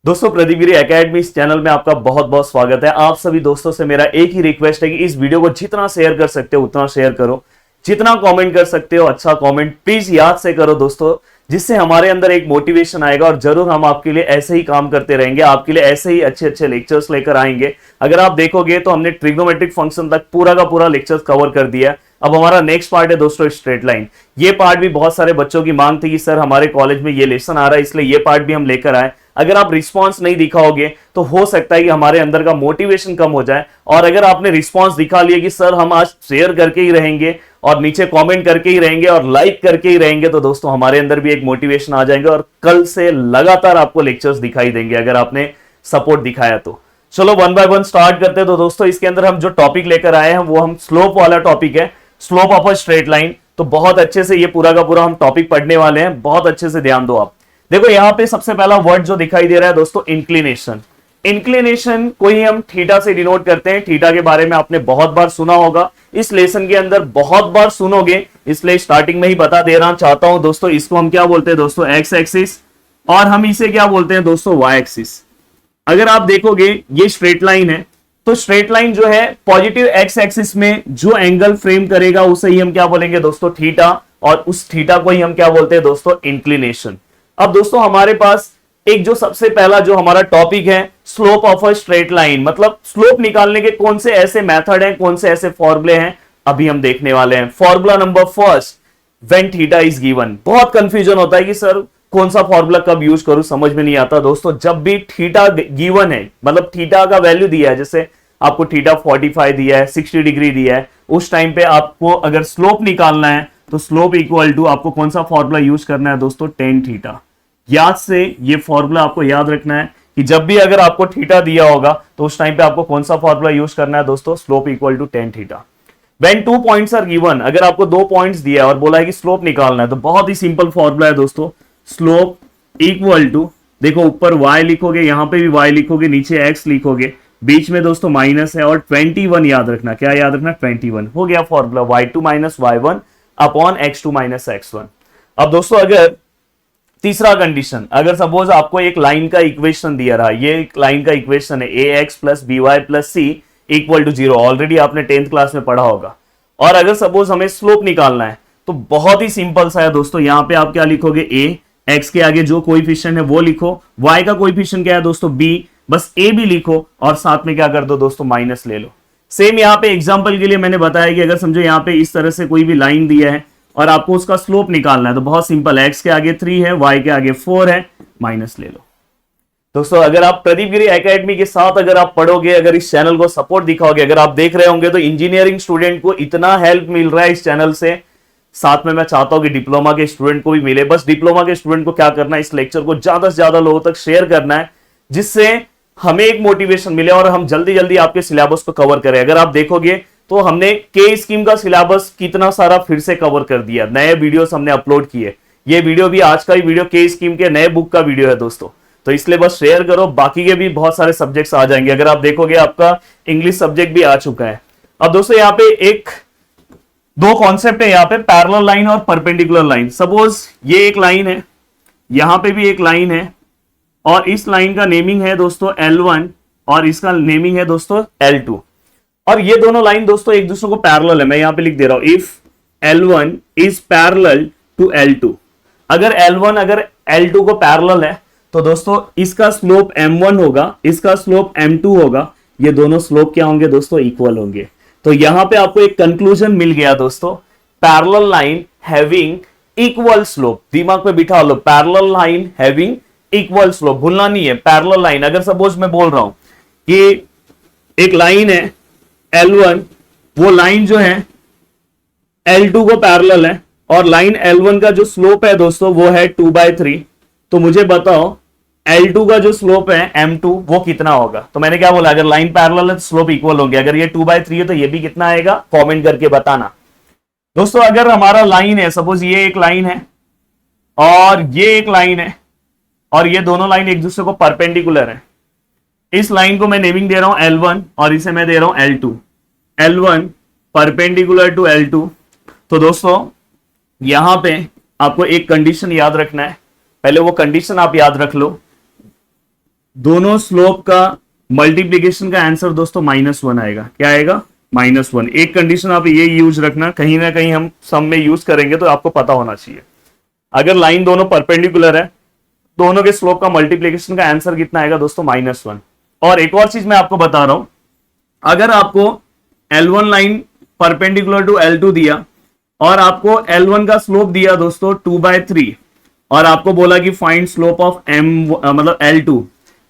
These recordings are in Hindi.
दोस्तों प्रदीप गिरी एकेडमी इस चैनल में आपका बहुत बहुत स्वागत है। आप सभी दोस्तों से मेरा एक ही रिक्वेस्ट है कि इस वीडियो को जितना शेयर कर सकते हो उतना शेयर करो, जितना कमेंट कर सकते हो अच्छा कमेंट प्लीज याद से करो दोस्तों, जिससे हमारे अंदर एक मोटिवेशन आएगा और जरूर हम आपके लिए ऐसे ही काम करते रहेंगे, आपके लिए ऐसे ही अच्छे अच्छे लेक्चर्स लेकर आएंगे। अगर आप देखोगे तो हमने ट्रिग्नोमेट्रिक फंक्शन तक पूरा का पूरा लेक्चर कवर कर दिया। अब हमारा नेक्स्ट पार्ट है दोस्तों स्ट्रेट लाइन। ये पार्ट भी बहुत सारे बच्चों की मांग थी कि सर हमारे कॉलेज में ये लेसन आ रहा है, इसलिए ये पार्ट भी हम लेकर आए। अगर आप रिस्पांस नहीं दिखाओगे तो हो सकता है कि हमारे अंदर का मोटिवेशन कम हो जाए, और अगर आपने रिस्पांस दिखा लिया कि सर हम आज शेयर करके ही रहेंगे और नीचे कमेंट करके ही रहेंगे और लाइक करके ही रहेंगे, तो दोस्तों हमारे अंदर भी एक मोटिवेशन आ जाएगा और कल से लगातार आपको लेक्चर्स दिखाई देंगे अगर आपने सपोर्ट दिखाया तो। चलो वन बाय वन स्टार्ट करते हैं। तो दोस्तों इसके अंदर हम जो टॉपिक लेकर आए हैं वो हम स्लोप वाला टॉपिक है, slope of a straight line. तो बहुत अच्छे से ये पूरा का पूरा हम टॉपिक पढ़ने वाले हैं, बहुत अच्छे से ध्यान दो आप। देखो यहां पे सबसे पहला वर्ड जो दिखाई दे रहा है दोस्तों इंक्लिनेशन। इंक्लिनेशन को ही हम थीटा से डिनोट करते हैं। थीटा के बारे में आपने बहुत बार सुना होगा, इस लेसन के अंदर बहुत बार सुनोगे, इसलिए स्टार्टिंग में ही बता दे रहा चाहता हूं दोस्तों। इसको हम क्या बोलते हैं दोस्तों एक्स एक्सिस, और हम इसे क्या बोलते हैं दोस्तों वाई एक्सिस। अगर आप देखोगे ये स्ट्रेट लाइन है, तो स्ट्रेट लाइन जो है पॉजिटिव एक्स एक्सिस में जो एंगल फ्रेम करेगा उसे ही हम क्या बोलेंगे दोस्तों थीटा, और उस थीटा को ही हम क्या बोलते हैं दोस्तों इंक्लिनेशन। अब दोस्तों हमारे पास एक जो सबसे पहला जो हमारा टॉपिक है slope of a straight line, मतलब स्लोप निकालने के कौन से ऐसे मेथड हैं, कौन से ऐसे फॉर्मूले हैं, अभी हम देखने वाले हैं। Formula number first, when theta is given. बहुत कंफ्यूजन होता है कि सर कौन सा फॉर्मूला कब यूज करूं, समझ में नहीं आता दोस्तों। जब भी थीटा गिवन है, मतलब थीटा का वैल्यू दिया है, जैसे आपको थीटा 45 दिया है, 60 डिग्री दिया है, उस टाइम पे आपको अगर स्लोप निकालना है तो स्लोप इक्वल टू आपको कौन सा फॉर्मूला यूज करना है दोस्तों टेन थीटा। याद से ये फॉर्मूला आपको याद रखना है कि जब भी अगर आपको थीटा दिया होगा तो उस टाइम पे आपको कौन सा फॉर्मूला यूज करना है दोस्तों slope equal to tan theta. When 2 points are given, अगर आपको 2 पॉइंट्स दिया है और बोला है कि स्लोप निकालना है, तो बहुत ही सिंपल फॉर्मूला है दोस्तों स्लोप इक्वल टू, देखो ऊपर y लिखोगे, यहां पे भी y लिखोगे, नीचे x लिखोगे, बीच में दोस्तों माइनस है, और 21 याद रखना। क्या याद रखना 21 हो गया formula y2 minus y1 upon x2 minus x1। अब दोस्तों अगर तीसरा कंडीशन, अगर सपोज आपको एक लाइन का इक्वेशन दिया रहा, ये एक लाइन का इक्वेशन है ax plus by plus c equal to 0, already आपने 10th क्लास में पढ़ा होगा। और अगर सपोज हमें स्लोप निकालना है तो बहुत ही सिंपल सा है दोस्तों, यहां पे आप क्या लिखोगे a, x के आगे जो कोएफिशिएंट है वो लिखो, y का कोएफिशिएंट क्या है दोस्तों b, बस a भी लिखो और साथ में क्या कर दो दोस्तों माइनस ले लो। सेम यहाँ पे एग्जांपल के लिए मैंने बताया कि अगर समझो यहाँ पे इस तरह से कोई भी लाइन दिया है और आपको उसका स्लोप निकालना है, तो बहुत सिंपल, x के आगे 3 है, y के आगे 4 है, माइनस ले लो। दोस्तों अगर आप प्रदीप गिरी एकेडमी के साथ अगर आप पढ़ोगे, अगर इस चैनल को सपोर्ट दिखाओगे, अगर आप देख रहे होंगे तो इंजीनियरिंग स्टूडेंट को इतना हेल्प मिल रहा है इस चैनल से, साथ में मैं चाहता हूं कि डिप्लोमा के स्टूडेंट को भी मिले। बस डिप्लोमा के स्टूडेंट को क्या करना है, इस लेक्चर को ज्यादा से ज्यादा लोगों तक शेयर करना है, जिससे हमें एक मोटिवेशन मिले और हम जल्दी जल्दी आपके सिलेबस को कवर करें। अगर आप देखोगे तो हमने के स्कीम का सिलेबस कितना सारा फिर से कवर कर दिया, नए वीडियोस हमने अपलोड किए। ये वीडियो भी, आज का ही वीडियो के स्कीम के नए बुक का वीडियो है दोस्तों, तो इसलिए बस शेयर करो, बाकी के भी बहुत सारे सब्जेक्ट्स आ जाएंगे। अगर आप देखोगे आपका इंग्लिश सब्जेक्ट भी आ चुका है। अब दोस्तों यहाँ पे एक दो कॉन्सेप्ट है यहाँ पे, पैरेलल लाइन और परपेंडिकुलर लाइन। सपोज ये एक लाइन है, यहां पे भी एक लाइन है, और इस लाइन का नेमिंग है दोस्तों L1 और इसका नेमिंग है दोस्तों L2, और ये दोनों लाइन दोस्तों एक दूसरे को पैरेलल है। मैं यहां पे लिख दे रहा हूं if L1 is parallel to L2। अगर L1 अगर L2 को पैरेलल है तो दोस्तों इसका स्लोप M1 होगा, इसका स्लोप M2 होगा, ये दोनों स्लोप क्या होंगे दोस्तों इक्वल होंगे। तो यहां पे आपको एक कंक्लूजन मिल गया दोस्तों, parallel line having equal slope. दिमाग में बिठा लो, parallel line having equal slope, भूलना नहीं है। पैरेलल लाइन, अगर सपोज मैं बोल रहा हूं कि एक लाइन है L1, वो लाइन जो है L2 को पैरेलल है, और लाइन L1 का जो स्लोप है दोस्तों वो है 2/3, तो मुझे बताओ L2 का जो स्लोप है M2 वो कितना होगा। तो मैंने क्या बोला, अगर लाइन पैरेलल है तो स्लोप इक्वल होंगे। अगर ये 2/3 है तो ये भी कितना आएगा, कमेंट करके बताना दोस्तों। अगर हमारा लाइन है, सपोज ये एक लाइन है और ये एक लाइन है, और ये दोनों लाइन एक दूसरे को परपेंडिकुलर है, इस लाइन को मैं नेमिंग दे रहा हूं L1 और इसे मैं दे रहा हूं L2, L1 perpendicular to L2। तो दोस्तों यहां पे आपको एक कंडीशन याद रखना है, पहले वो कंडीशन आप याद रख लो। दोनों स्लोप का मल्टीप्लीकेशन का आंसर दोस्तों -1 आएगा। क्या आएगा? -1। एक कंडीशन आप ये यूज रखना, कहीं ना कहीं हम सम में यूज करेंगे तो आपको पता होना चाहिए। अगर लाइन दोनों परपेंडिकुलर है, दोनों के स्लोप का मल्टीप्लीकेशन का आंसर कितना आएगा दोस्तों? -1। और एक और चीज मैं आपको बता रहा हूं, अगर आपको L1 line perpendicular to L2 दिया और आपको L1 का स्लोप दिया दोस्तों 2/3 और आपको बोला कि फाइंड स्लोप ऑफ M मतलब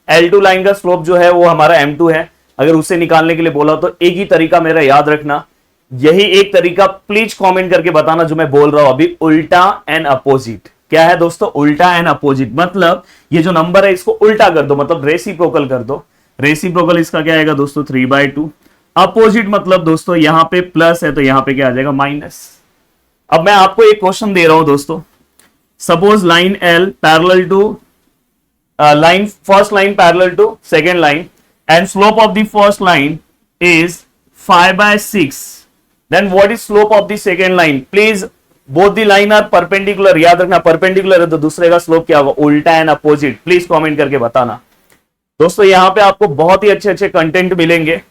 L2 लाइन का स्लोप जो है वो हमारा M2 है, अगर उसे निकालने के लिए बोला तो एक ही तरीका मेरा याद रखना, यही एक तरीका प्लीज कमेंट करके बताना जो मैं बोल रहा हूं अभी, उल्टा एंड अपोजिट। क्या है दोस्तों? उल्टा एंड अपोजिट। मतलब ये जो नंबर है इसको उल्टा कर दो, मतलब रेसिप्रोकल कर दो। रेसिप्रोकल इसका क्या आएगा दोस्तों? 3/2। अपोजिट मतलब दोस्तों यहां पे प्लस है तो यहां पे क्या आ जाएगा? माइनस। अब मैं आपको एक क्वेश्चन दे रहा हूं दोस्तों, suppose line L parallel to first line parallel to second line and slope of the first line is 5/6, then what is slope of the second line? Please both the line are perpendicular, याद रखना परपेंडिकुलर है तो दूसरे का स्लोप क्या होगा? उल्टा एंड अपोजिट। प्लीज कमेंट करके बताना दोस्तों। यहां पे आपको बहुत ही अच्छे अच्छे कंटेंट मिलेंगे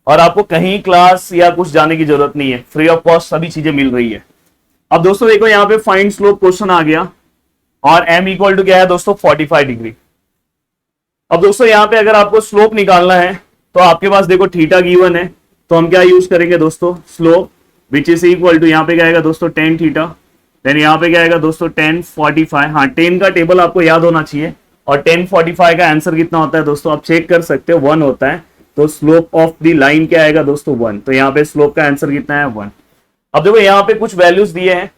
और आपको कहीं क्लास या कुछ जाने की जरूरत नहीं है, फ्री ऑफ कॉस्ट सभी चीजें मिल रही है। अब दोस्तों देखो यहां पे फाइंड स्लोप क्वेश्चन आ गया और m इक्वल टू क्या है दोस्तों? 45 डिग्री। अब दोस्तों यहां पे अगर आपको स्लोप निकालना है तो आपके पास देखो थीटा गिवन है, तो हम क्या यूज करेंगे दोस्तों? Slope which is equal to, यहां पे क्या आएगा दोस्तों? tan थीटा, देन यहां पे क्या आएगा दोस्तों? tan 45। हाँ, tan का टेबल आपको याद होना चाहिए और tan 45 का आंसर कितना होता है दोस्तों? आप चेक कर सकते हो, 1 होता है। तो स्लोप ऑफ द लाइन क्या आएगा दोस्तों? 1। तो यहाँ पे स्लोप का आंसर कितना है? 1। अब देखो यहाँ पे कुछ वैल्यूज दिए हैं,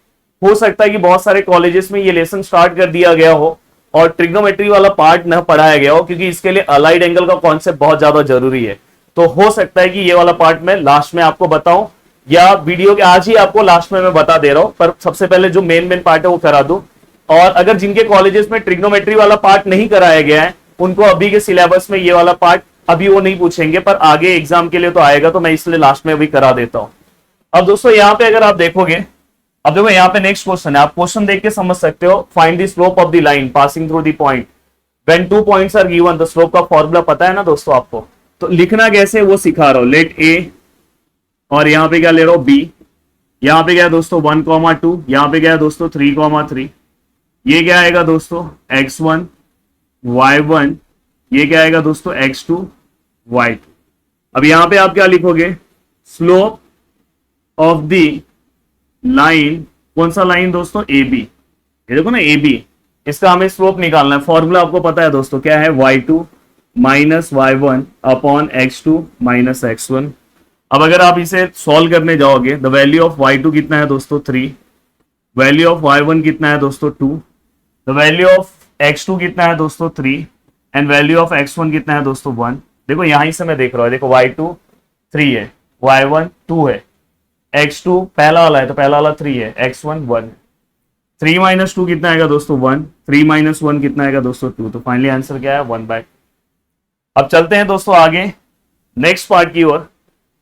हो सकता है कि बहुत सारे कॉलेजेस में ये लेसन स्टार्ट कर दिया गया हो और ट्रिग्नोमेट्री वाला पार्ट न पढ़ाया गया हो, क्योंकि इसके लिए अलाइड एंगल का कॉन्सेप्ट बहुत ज्यादा जरूरी है। तो हो सकता है कि ये वाला पार्ट मैं लास्ट में आपको बताऊं या वीडियो के आज ही आपको लास्ट में मैं बता दे रहा हूं, पर सबसे पहले जो मेन पार्ट है वो करा दूं। और अगर जिनके कॉलेजेस में ट्रिग्नोमेट्री वाला पार्ट नहीं कराया गया है उनको अभी के सिलेबस में ये वाला पार्ट अभी वो नहीं पूछेंगे, पर आगे एग्जाम के लिए तो आएगा, तो मैं इसलिए लास्ट में अभी करा देता हूं। अब दोस्तों यहाँ पे अगर आप देखोगे, अब देखो यहाँ पे नेक्स्ट क्वेश्चन है, आप क्वेश्चन देख के समझ सकते हो। Find the slope of the line passing through the point when 2 points are given. तो स्लोप का फॉर्मूला पता है ना दोस्तों आपको, तो लिखना कैसे वो सिखा रहा हूं। लेट ए और यहाँ पे क्या ले रहा हूं? बी। यहाँ पे क्या है दोस्तों? 1,2। यहाँ पे क्या है दोस्तों? 3,3। ये क्या आएगा दोस्तों? x1 y1। ये क्या आएगा दोस्तों? x2 y2। अब यहां पे आप क्या लिखोगे? स्लोप ऑफ द लाइन, कौन सा लाइन दोस्तों? A B. ये देखो ना ए बी, इसका हमें स्लोप निकालना है। फॉर्मूला आपको पता है दोस्तों, क्या है? y2 minus y1 upon x2 minus x1। अब अगर आप इसे सॉल्व करने जाओगे, द वैल्यू ऑफ y2 कितना है दोस्तों? 3। वैल्यू ऑफ y1 कितना है दोस्तों? 2। द वैल्यू ऑफ x2 कितना है दोस्तों? 3 एंड वैल्यू ऑफ x1 कितना है दोस्तों? 1। देखो यहां से मैं देख रहा हूं, देखो y2 3 है, y1 2 है, x2 पहला वाला है तो पहला वाला 3 है, x1 1। 3 माइनस 2 कितना आएगा दोस्तों? 1। 3 माइनस 1 कितना आएगा दोस्तों? 2। तो फाइनली आंसर क्या है? 1/2। अब चलते हैं दोस्तों आगे नेक्स्ट पार्ट की ओर।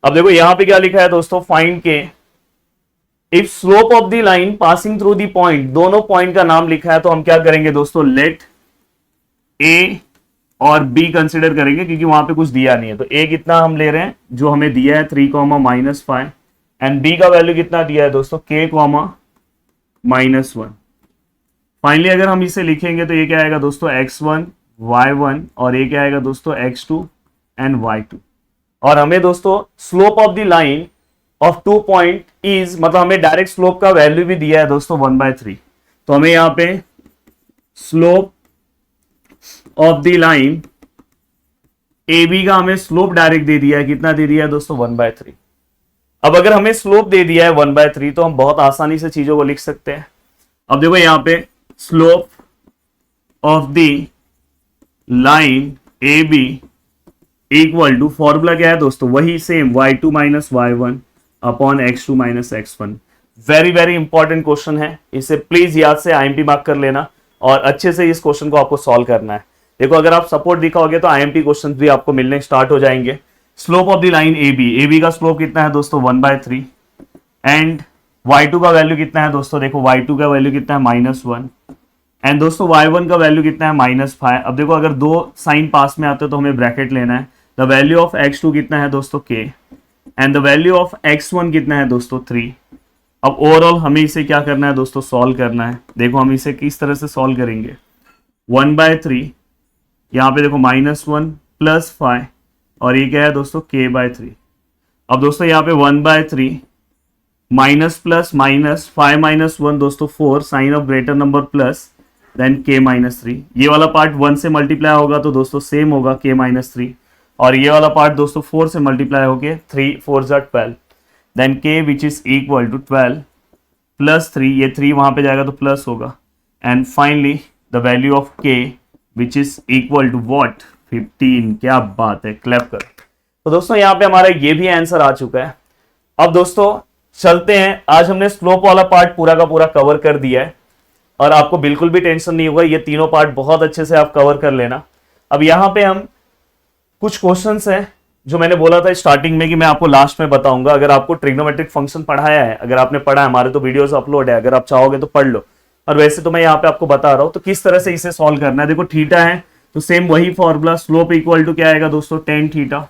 अब देखो यहां पे क्या लिखा है दोस्तों? फाइंड के if slope of the line passing through the point, दोनों पॉइंट का नाम लिखा है तो हम क्या करेंगे दोस्तों? लेट ए और बी कंसिडर करेंगे, क्योंकि वहां पे कुछ दिया नहीं है। तो ए कितना हम ले रहे हैं? जो हमें दिया है 3,-5 एंड बी का वैल्यू कितना दिया है दोस्तों? k,-1। फाइनली अगर हम इसे लिखेंगे तो ये क्या आएगा दोस्तों? x1 y1 और ये क्या आएगा दोस्तों? x2 and y2। और हमें दोस्तों slope of the line of 2 point is, मतलब हमें डायरेक्ट स्लोप का वैल्यू भी दिया है दोस्तों 1/3। तो हमें यहां पे slope of the line A B का हमें स्लोप डायरेक्ट दे दिया है, कितना दे दिया है दोस्तों? 1/3। अब अगर हमें स्लोप दे दिया है 1/3 तो हम बहुत आसानी से चीजों को लिख सकते हैं। अब देखो यहां पे slope of the line A B equal to, formula क्या है दोस्तों? वही same, y2 minus y1 upon x2 minus x1। Very very important question है, इसे प्लीज याद से IMP मार्क कर लेना और अच्छे से इस क्वेश्चन को आपको सॉल्व करना है। देखो अगर आप सपोर्ट दिखाओगे तो IMP क्वेश्चन भी आपको मिलने स्टार्ट हो जाएंगे। Slope of the line A B का स्लोप कितना है दोस्तों? 1/3 एंड y2 का वैल्यू कितना है दोस्तों? देखो y2 का वैल्यू कितना है? -1 एंड दोस्तों y1 का वैल्यू कितना है -5। अब देखो अगर दो साइन पास में आते हो तो हमें ब्रैकेट लेना है। द वैल्यू ऑफ x2 कितना है दोस्तों k, and the value of x1 कितना है दोस्तों 3। अब ओवरऑल हमें इसे क्या करना है दोस्तों, सॉल्व करना है। देखो हम इसे किस तरह से सॉल्व करेंगे, 1/3, यहाँ पे देखो -1 + 5 और ये क्या है दोस्तों k/3। अब दोस्तों यहाँ पे 1/3 माइनस प्लस माइनस 5 - 1 दोस्तों 4, sign of greater number plus then k-3। ये वाला पार्ट 1 से मल्टीप्लाई होगा तो दोस्तों सेम होगा k-3, और ये वाला पार्ट दोस्तों 4 से मल्टीप्लाई होके 3 4 = 12 then k which is equal to 12 + 3, ये 3 वहां पे जाएगा तो प्लस होगा, and finally the value of k which is equal to what 15। क्या बात है, क्लैप कर। तो दोस्तों यहाँ पे हमारा ये भी आंसर आ चुका है। अब दोस्तों चलते हैं, आज हमने स्लोप वाला पार्ट पूरा का पूरा कवर कर दिया है और आपको बिल्कुल भी टेंशन नहीं होगा, ये तीनों पार्ट बहुत अच्छे से आप कवर कर लेना। अब यहाँ पे हम कुछ क्वेश्चंस हैं जो मैंने बोला था स्टार्टिंग में कि मैं आपको लास्ट में बताऊंगा। अगर आपको ट्रिग्नोमेट्रिक फंक्शन पढ़ाया है, अगर आपने पढ़ा है, हमारे तो वीडियोस अपलोड है, अगर आप चाहोगे तो पढ़ लो। और वैसे तो मैं यहाँ पे आपको बता रहा हूँ तो किस तरह से इसे सॉल्व करना है। देखो थीटा है तो सेम वही फॉर्मूला, स्लोप इक्वल टू क्या आएगा दोस्तों tan थीटा।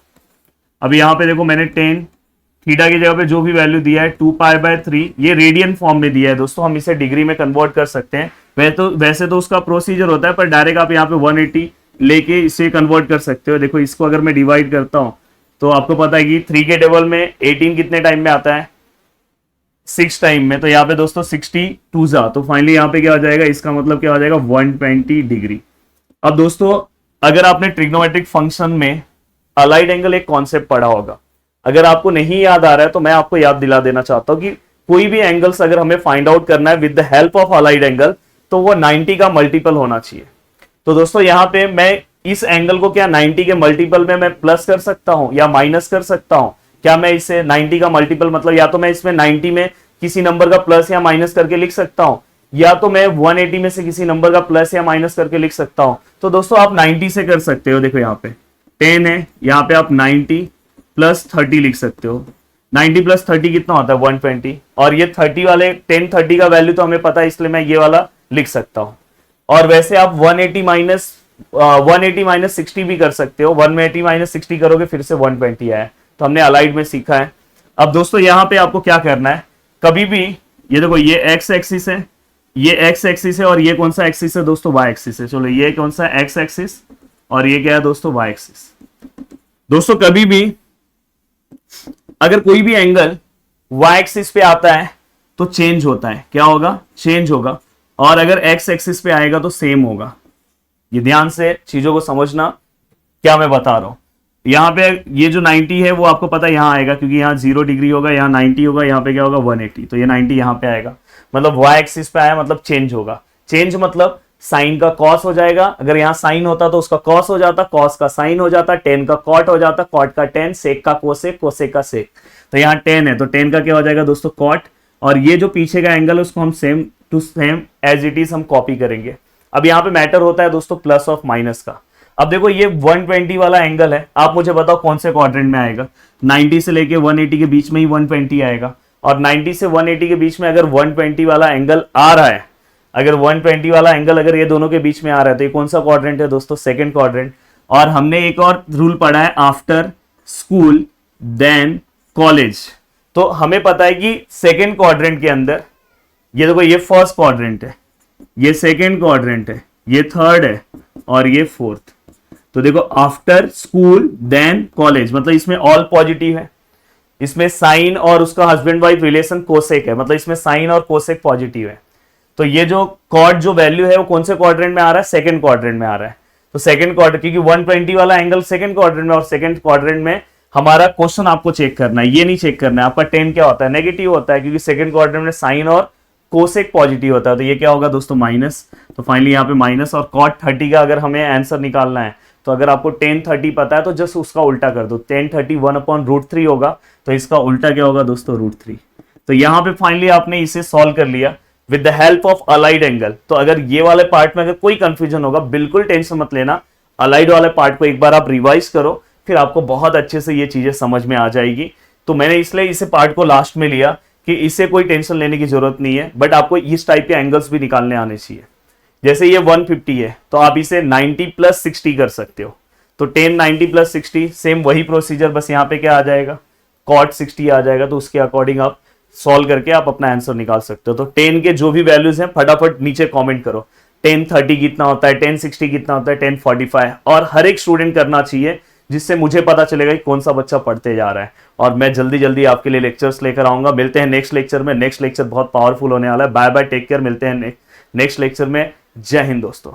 अब यहाँ पे देखो मैंने tan थीटा की जगह पे जो भी वैल्यू दिया है 2π/3, ये रेडियन फॉर्म में दिया है दोस्तों, हम इसे डिग्री में कन्वर्ट कर सकते हैं। वैसे तो उसका प्रोसीजर होता है, पर डायरेक्ट आप यहाँ पे 180 लेके इसे कन्वर्ट कर सकते हो। देखो इसको अगर मैं डिवाइड करता हूँ तो आपको पता है कि 3 के टेबल में 18 कितने टाइम में आता है, 6 टाइम में। तो यहाँ पे दोस्तों 62 जा, तो फाइनली यहाँ पे क्या हो जाएगा, इसका मतलब क्या हो जाएगा 120 डिग्री। अब दोस्तों अगर आपने ट्रिग्नोमेट्रिक फंक्शन में अलाइड एंगल एक कॉन्सेप्ट पढ़ा होगा, अगर आपको नहीं याद आ रहा है तो मैं आपको याद दिला देना चाहता हूं कि कोई भी एंगल्स अगर हमें फाइंड आउट करना है with the help of allied angle तो वो 90 का मल्टीपल होना चाहिए। तो दोस्तों यहाँ पे मैं इस एंगल को क्या 90 के मल्टीपल में मैं प्लस कर सकता हूं या माइनस कर सकता हूं। क्या मैं इसे 90 का मल्टीपल मतलब या तो मैं इसमें 90 में किसी नंबर का प्लस या माइनस करके लिख सकता हूं, या तो मैं 180 में से किसी नंबर का प्लस या माइनस करके लिख सकता हूं। तो दोस्तों आप 90 से कर सकते हो। देखो यहाँ पे 10 है, यहाँ पे आप 90 + 30 लिख सकते हो। 90 + 30 कितना होता है 120, और ये 30 वाले 10 30 का वैल्यू तो हमें पता है, इसलिए मैं ये वाला लिख सकता हूं। और वैसे आप 180 - 60 भी कर सकते हो। 180 - 60 करोगे फिर से 120 आया, तो हमने अलाइड में सीखा है। अब दोस्तों यहाँ पे आपको क्या करना है, कभी भी ये देखो ये एक्स एक्सिस है, ये एक्स एक्सिस है, और ये कौन सा एक्सिस है दोस्तों, वाई एक्सिस है। चलो ये कौन सा एक्स एक्सिस और ये क्या है दोस्तों वाई एक्सिस। दोस्तों कभी भी अगर कोई भी एंगल वाई एक्सिस पे आता है तो चेंज होता है, क्या होगा, चेंज होगा, और अगर एक्स एक्सिस पे आएगा तो सेम होगा। ये ध्यान से चीजों को समझना क्या मैं बता रहा हूं। यहाँ पे ये जो 90 है वो आपको पता है यहाँ आएगा, क्योंकि यहाँ 0 डिग्री होगा, यहाँ 90 होगा, यहाँ पे क्या होगा 180, तो ये 90 यहाँ पे आएगा, मतलब वाई एक्सिस पे आया मतलब चेंज होगा। चेंज मतलब साइन का कॉस हो जाएगा, अगर यहाँ साइन होता तो उसका कॉस हो जाता, कॉस का साइन हो जाता, टेन का कॉट हो जाता, कॉट का टेन, सेक का कोसेक, कोसेक का सेक। तो यहाँ टेन है तो टेन का क्या हो जाएगा दोस्तों कॉट, और ये जो पीछे का एंगल है उसको हम same to same as it is हम कॉपी करेंगे। अब यहाँ पे मैटर होता है दोस्तों प्लस और माइनस का। अब देखो ये 120 वाला एंगल है, आप मुझे बताओ कौन से क्वाड्रेंट में आएगा। 90 से लेके 180 के बीच में ही 120 आएगा, और 90 से 180 के बीच में अगर 120 वाला एंगल आ रहा है, अगर 120 वाला एंगल अगर ये दोनों के बीच में आ रहा है तो ये कौन सा क्वाड्रेंट है दोस्तों, सेकंड क्वाड्रेंट। और हमने एक और रूल पढ़ा है, आफ्टर स्कूल देन कॉलेज। तो हमें पता है कि सेकंड क्वाड्रेंट के अंदर ये देखो ये फर्स्ट क्वाड्रेंट है, ये सेकंड क्वाड्रेंट है, ये थर्ड है और ये फोर्थ। तो देखो आफ्टर स्कूल देन कॉलेज मतलब इसमें ऑल पॉजिटिव है, इसमें साइन और उसका हस्बैंड वाइफ रिलेशन कोसेक है, मतलब इसमें साइन और कोसेक पॉजिटिव है। तो ये जो कॉट जो वैल्यू है वो कौन से क्वाड्रेंट में आ रहा है, सेकंड क्वाड्रेंट में आ रहा है। तो सेकंड क्वाड्रेंट, क्योंकि 120 वाला एंगल सेकंड क्वाड्रेंट में, और सेकंड क्वाड्रेंट में हमारा क्वेश्चन आपको चेक करना है, ये नहीं चेक करना है आपका 10 क्या होता है, नेगेटिव होता है, क्योंकि सेकंड क्वाड्रेंट में साइन और कोसेक पॉजिटिव होता है। तो ये क्या होगा दोस्तों माइनस, तो फाइनली यहाँ पे माइनस। और कॉट 30 का अगर हमें आंसर निकालना है तो अगर आपको 10 30 पता है तो जस्ट उसका उल्टा कर दो, 10 30 1/√3 होगा, तो इसका उल्टा क्या होगा दोस्तों √3। तो यहाँ पे फाइनली आपने इसे सॉल्व कर लिया with the help of allied angle. तो अगर ये वाले पार्ट में अगर कोई कंफ्यूजन होगा बिल्कुल टेंशन मत लेना, अलाइड वाले पार्ट को एक बार आप रिवाइज करो, फिर आपको बहुत अच्छे से ये चीजें समझ में आ जाएगी। तो मैंने इसलिए इसे पार्ट को लास्ट में लिया कि इससे कोई टेंशन लेने की जरूरत नहीं है, बट आपको इस टाइप के एंगल्स भी निकालने आने चाहिए। जैसे ये 150 है तो आप इसे 90 प्लस 60 कर सकते हो। तो 10 90 प्लस 60 सेम वही प्रोसीजर, बस यहाँ पे क्या आ जाएगा, कॉट 60 आ जाएगा। तो उसके अकॉर्डिंग आप सॉल्व करके आप अपना आंसर निकाल सकते हो। तो 10 के जो भी वैल्यूज हैं फटाफट नीचे कमेंट करो। 1030 कितना होता है, 1060 कितना होता है, 1045, और हर एक स्टूडेंट करना चाहिए, जिससे मुझे पता चलेगा कि कौन सा बच्चा पढ़ते जा रहा है। और मैं जल्दी जल्दी आपके लिए लेक्चर्स लेकर आऊंगा। मिलते हैं नेक्स्ट लेक्चर में। नेक्स्ट लेक्चर बहुत पावरफुल होने वाला है। बाय बाय, टेक केयर, मिलते हैं नेक्स्ट लेक्चर में। जय हिंद दोस्तों।